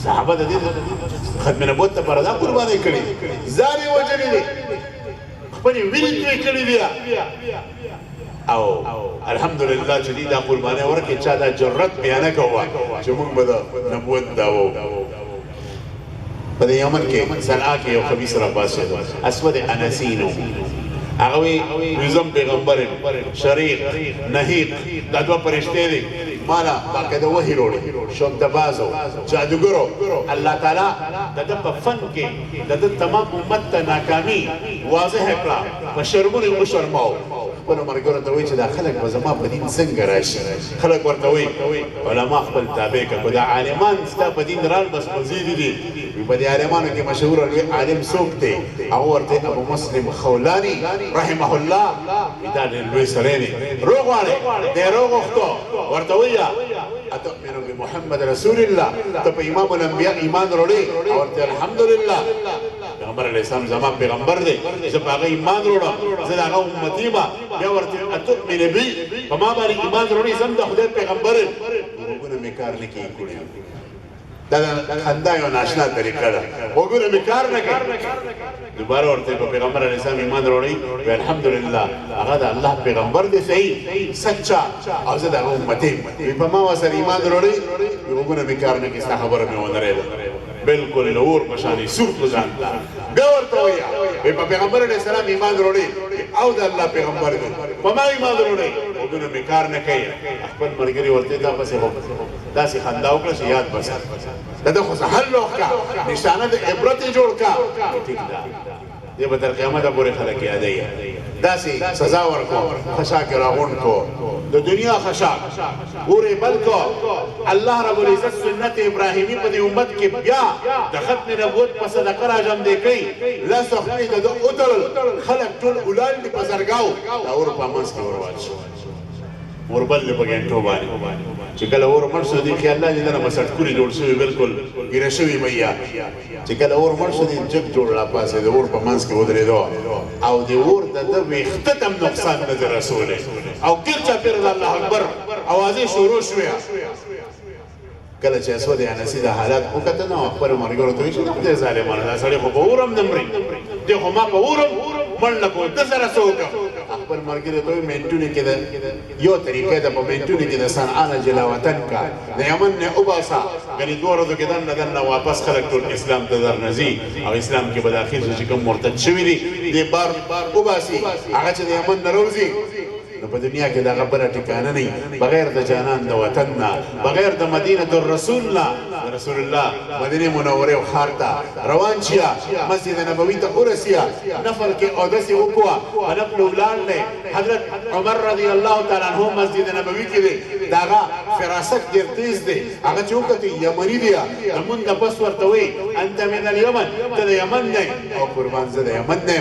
صحابه د دې ختم نبوت ته پردا قرباني کړي ځان یې وجلې دي خپل وینې توی کړي دي او الحمدلله چې دې دا قرباني ورکړي چا دا جرأت بیان کوه چې موږ به د نبوت دعوه په دې یمن کې صنعا کې یو خبيث را پاسه اسود انسینو هغه ویزم پیغمبر شریق نهیق دا دوه فرشته دي مالا باقاعده وحی وروړي شوم د بازو جادوګرو الله تعالی د په فن کې د تمام امت ته ناکامي واضح کړه په شرمونو مشرماو خپل مرګره ته وایي چې دا خلک به زما په دین څنګه راشي خلک ورته وایي علما خپل تابع کړه دا عالمان ستا په دین رال بس مزید دي په دې عالمانو کې مشهور عالم څوک دی هغه ورته ابو مسلم خولاني رحمه الله دا لوی سره دی روغ والے دی روغ وختو ورته ویا اتؤمن بمحمد رسول الله ته په امام الانبیاء ایمان وروړي ورته الحمدلله پیغمبر علیه السلام زما پیغمبر دی زه په هغه ایمان وروړم زه هغه امتی ما بیا ورته اتؤمن بي په ما باندې ایمان وروړي زم د خدای پیغمبر وګوره مې کار نه کوي دا خندا یو ناشنا طریقه ده وګوره مې کار نه کوي دوباره ورته په پیغمبر علیه السلام ایمان وروړي الحمدلله هغه د الله پیغمبر دی صحیح سچا او زه د هغه امتی په ما ورسره ایمان وروړي وګوره مې کار نه کوي ستا خبره مې ونه رېده بالکل نور پشانی سورت ځان بیا ورته ویا په پیغمبر علیه السلام ایمان وروړي او د الله پیغمبر دی په ما ایمان وروړي وګوره مې کار نه کوي خپل ملګري ورته دا پسې داسې خندا وکړه چې یاد بس دا خو حل وکړه نشانه د عبرت جوړ کا ٹھیک ده دې به تر قیامت پورې خلک یادوي داسې سزا ورکو خشاک راغون کو د دنیا خشاک ګورې بلکو الله رب العزت سنت ابراهیمی په دې امت کې بیا د ختم نبوت په صدقه راجم دی کوي لاس خپل د اوتل خلک ټول اولاد په زرګاو دا اور په منځ کې ورواچ وربل په ګنټو باندې چې کله اور مرشد دی خیال الله دې نه مسټ کړی جوړ شوی بالکل ګیره شوی میا چې کله اور مرشد دی جګ جوړ را پاسه د اور په منځ کې ودرېدو او د اور د وختم نقصان د رسول او ګرځا پر الله اکبر اوازې شروع شوې کله چې اسود انسی د حالات وکړه نو خپل مرګورو ته چې دې ظالمانه دا سړی خو په اورم نمرې دې خو ما په اورم مړ کو د سره سوګ خپل مرګورو ته منټونه کې یو طریقې د په منټونه کې د صنعانه جلاوطن کا د یمن نه وباسا غني دوه ورځې کې دنه واپس خلک ټول اسلام ته درنځي او اسلام کې به داخل شي کوم مرتد شوی دی دې بار وباسي هغه چې د یمن نه روزي نو په دنیا کې دا خبره ټکانه نه بغیر د جانان د وطن نه بغیر د مدینه الرسول نه رسول الله مدینه منوره او خارته روان شیا مسجد نبوي ته ورسیا نفل کې اودس وکوا نفل ولانه حضرت عمر رضی الله تعالی عنہ مسجد نبوي کې داغه فراست ډیر تیز دی هغه چوکته یمنی دی همون د پس ورته وي انت من اليمن ته د یمن نه او قربان زه د یمن نه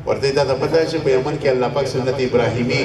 ورته دا پته چې په یمن کې الله پاک سنت ابراهیمی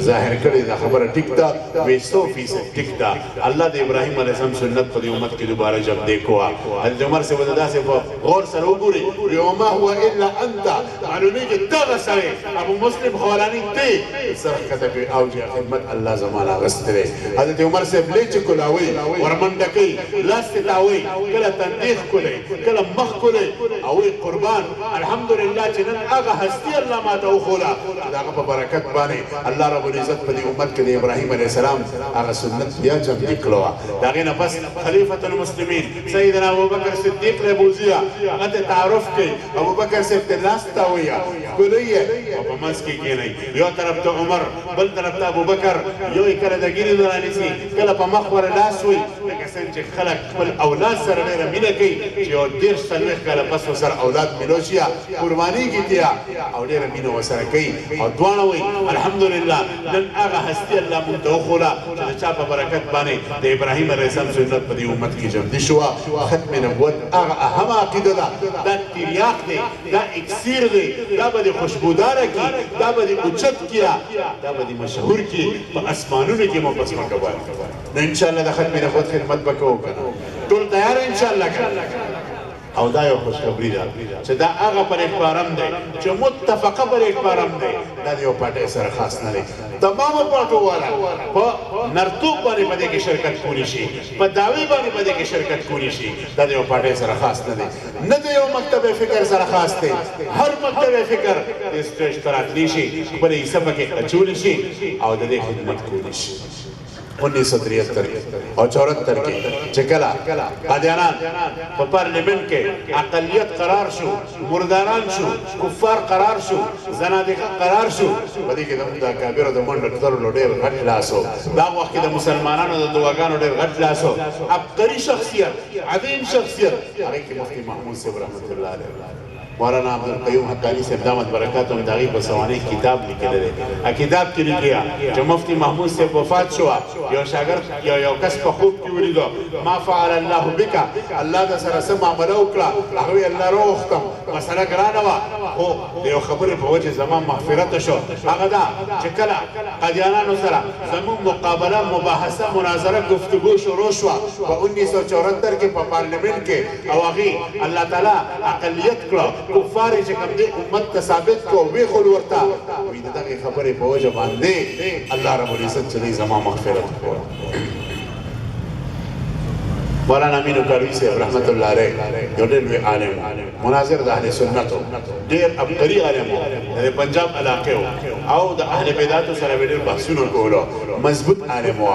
ظاهر کړی دا خبره ټیک ده 100% ټیک ده الله د ابراهیم علیه السلام سنت په امت کې دوباره جب دیکھو حضرت عمر سے ودا سے غور سره وګوري وما هو الا انت معلومه کې دا سره ابو مسلم خولانی ته سره کته کې او چې خدمت الله زمانہ غستره حضرت عمر سے بلیچ کولاوي ورمنډه کوي لاس تاوي کله تندیخ کوي کله مخ کوي او قربان الحمدلله چې نن هغه هستی الله ما ته وخولا داغه په برکت باندې الله رب العزت په دې امت کې د ابراهیم علیه السلام هغه سنت بیا جب نکلو داغه نه پس خلیفۃ المسلمین سیدنا ابوبکر صدیق له بوزیا هغه ته تعارف کوي ابوبکر سے تلاستا ویا کلیه او په مس کې کېنای یو طرف ته عمر بل طرف ته ابوبکر یو کله د ګیری درانه سي کله په مخ ور لاس وي لکه څنګه چې خلک خپل اولاد سره ډېر مینه کوي چې یو ډېر سلوخ کله پس سره اولاد ملوشیا قرباني کیتیا او ډېر مینه وسره کوي او دوانه وي الحمدلله نن هغه هستی الله مونږ ته وخولا چې چا په برکت باندې د ابراهیم علیه السلام سنت په دې امت کې جمع شو ختم نبوت هغه اهم عقیده ده دا تریاق دی دا اکسیر دی دا به خوشبودار کی دا به اوچت کیا دا به مشهور کی په اسمانونو کې مو پس مکوال نو ان شاء الله د ختم نبوت خدمت وکړو ټول تیار ان شاء الله او دا یو خوشخبري ده چې دا هغه پلیټفارم دی چې متفقه پلیټفارم دی دا د یو پارټۍ سره خاص نه دی تمامو پارټو والا په نرتوب باندې په دې کې شرکت کولی شي په دعوې باندې په دې کې شرکت کولی شي دا د یو پارټۍ سره خاص نه دی نه د یو مکتب فکر سره خاص دی هر مکتب فکر د سټیج ته راتلی شي خپل حصه پکې اچولی شي او د دې خدمت کولی شي 1973 और 74 کې چې کله قادیانان په پارلیمنت کې اقلیت قرار شو مرداران شو کفار قرار شو زنادقه قرار شو په دې کې د کابیرو د منډه ترلو ډېر غټ لاسو دا وخت کې د مسلمانانو د دعاګانو ډېر غټ لاسو عبقري شخصیت عظیم شخصیت هغه کې مفتي محمود صاحب رحمت الله علیه مولانا عبدالقیوم حقانی صاحب دامت برکاتهم د هغې په سوانح کتاب لیکلی دی کتاب کې لیکیا چې مفتي محمود صاحب وفات شو یو شاګرد یو کس په خوب کې ولیدو ما فعل الله بک الله د سره څه معامله وکړه هغه وی الله روغتم مسله ګرانه وه خو د یو خبرې په وجه زما مغفرت شو هغه دا چې کله قادیانانو سره زموږ مقابله مباحثه مناظره گفتگو شروع شوه په 1974 کې په پارلیمنت کې او هغې الله تعالی اقلیت کړه کفار چې کوم دې امت ته ثابت کو وی خل ورته وی دغه خبرې په وجه باندې الله رب العزت چې زما مغفرت وکړه مولانا امین کاروی صاحب رحمت الله علیه یو ډېر لوی عالم مناظر د اهل سنتو ډېر عبقري عالم د پنجاب علاقې او د اهل بدعتو سره ډېر بحثونه کولو مضبوط عالم و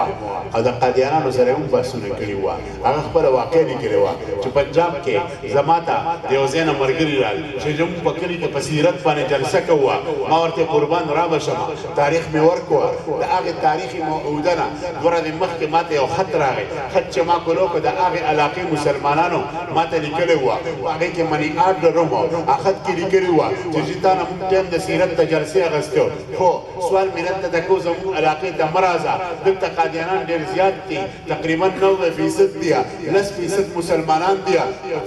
او د قادیانانو سره هم بحثونه کړي وو هغه خپل واقع لیکلی وو چې پنجاب کې زماته د یو ځای نه ملګري رال چې زموږ په کلي کې په سیرت باندې جلسه کوه ما ورته قربان را بشم تاریخ مې ورکوه د هغې تاریخي موعوده نه دوه ورځې مخکې ماته یو خط راغی خط چې ما کولو که د هغې علاقې مسلمانانو ماته لیکلی وه هغې کې منی آرډر هم و خط کې لیکلي وه چې چې تا نه مونږ ټایم د سیرت ته جلسې اخیستې خو سوال ملت ته د کو زموږ علاقې ته مه راځه دلته قادیانان ډېر زیات دي تقریبا 90% دي 10% مسلمانان دي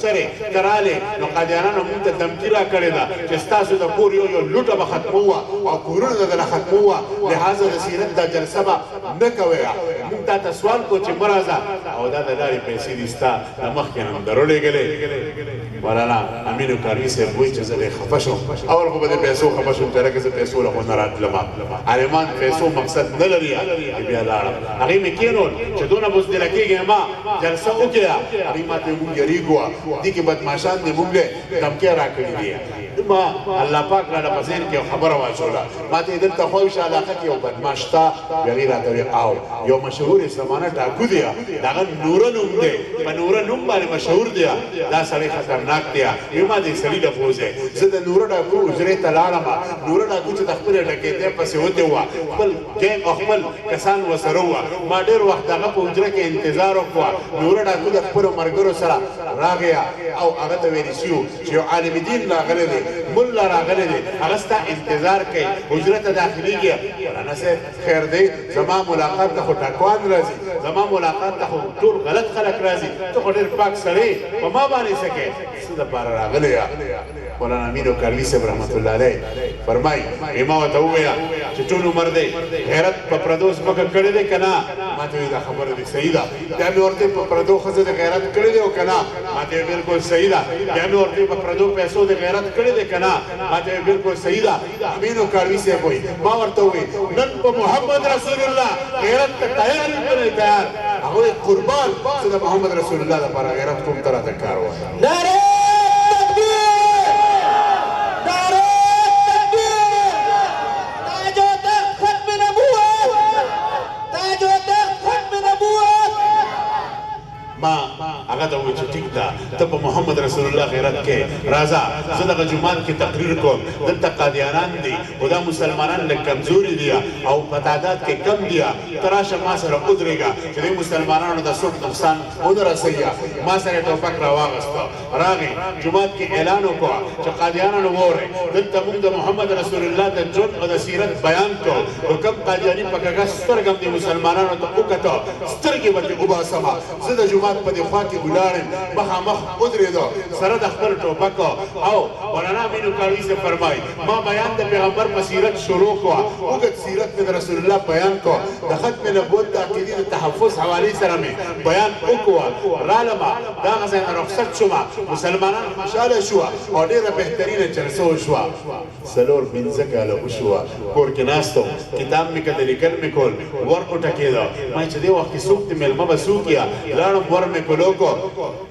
چرې ته رالې نو قادیانانو مونږ ته دمکي را کړې ده چې ستاسو د کور یو لوټه به ختموه او کورونه د دله ختموه لهذا د سیرت دا جلسه به نه کوئ مونږ تا ته سوال کو چې مه راځه او دا د لارې پیسې دي ستا د مخکې نه هم درولېږلې مولانا امین کاروي صاحب وایي چې زه ډېر خفه شوم اول خو به د پیسو خفه شوم چې لکه زه پیسو له خو نه راتلم عالمان پیسو مقصد نه لري بیا لاړم هغې مې کېنول چې دونه بزدله کېږې ما جلسه وکړه هغې ما ته مونږ یېرېږو دې کې بدماشان دې مونږ دمکۍ راکړي دي ما الله پاک راله په ذهن کې یو خبره واچوله ما ته یې دلته خوښه علاقه کې یو بدماش شته هغې راته ویل او یو مشهور زمانه ډاکو دی د هغه نوره نوم دی په نوره نوم باندې مشهور دی دا سړی خطرناک دی وی ما دې سړي له بوځې زه د نوره ډاکو حجرې ته لاړم نوره ډاکو چې د خپلې ډکېتۍ پسې وتې وه خپل ګینګ او خپل کسان ورسره وه ما ډېر وخت هغه په حجره کې انتظار وکړه نوره ډاکو د خپلو ملګرو سره راغی او هغه ته ویلي شي چې یو عالم دین راغلی دی ملا راغلی دی هغه ستا انتظار کوي حجره ته داخلېږي مولانا صاحب خیر دی زما ملاقات ته خو ټاکوان راځي زما ملاقات ته خو ټول غلط خلک راځي ته خو ډېر پاک سړی په ما باندې څه کوې څه دپاره راغلی یه مولانا امین کاروي صاحب رحمت الله علیه فرمایي ما ورته وویل چې ټول عمر دی غیرت په پردو ځمکه کړې دی که نه ما ته وایي دا خبره دې صحیح ده بیا مې ورته په پردو ښځو د غیرت کړی دی او که نه ما ته وایي بلکل صحیح ده بیا مې ورته په پردو پیسو د غیرت کړی دی که نه ما ته وایي بلکل صحیح ده امین کاروي صاحب وایي ما ورته وایي نن په محمد رسول الله غیرت ته تیار یم که نه تیار هغه وایي قربان زه د محمد رسول الله لپاره غیرت کوم ته راته کار وایه هغه ته وایي چې ټیک ده ته په محمد رسول الله غیرت کې راځه زه دغه جومات کې تقریر کوم دلته قادیانان دي خو دا مسلمانان لږ کمزوري دي او په تعداد کې کم دي ته راشه ما سره ودرېږه چې دې مسلمانانو ته څوک نقصان ونه رسوي ما سره یې ټوپک راواغسته راغی جومات کې اعلان وکړه چې قادیانانو واورئ دلته موږ د محمد رسول الله د ژوند او د سیرت بیان کوو خو کوم قادیاني په کږه سترګه هم دې مسلمانانو ته وکته سترګې به دې وباسمه زه د جومات جماعت په دې خوا کې ولاړم مخامخ ودرېدو سره د خپل ټوپک او مولانا مینو کاروي سے فرمای ما بیان د پیغمبر په سیرت شروع کړه وګت سیرت د رسول الله بیان کو د ختم نبوت د عقیدې د تحفظ حواله سره مې بیان وکړه رالما دا غزه رخصت شوم مسلمانان خوشاله شو او ډیره بهترینه جلسه وشوه سلور پنځه کاله وشوه کور کې ناستو کتاب مې کده لیکل مې کول ورکو ټکېده ما چې دی وخت کې څوک د مېلمه به څوک یا لاړم ور مې کولو کو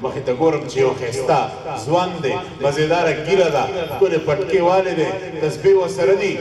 مخې ته ګورم چې یو ښایسته ځوان دی مزېداره ږیره ده ښکلې پټکې والې دی تسبیح ورسره دي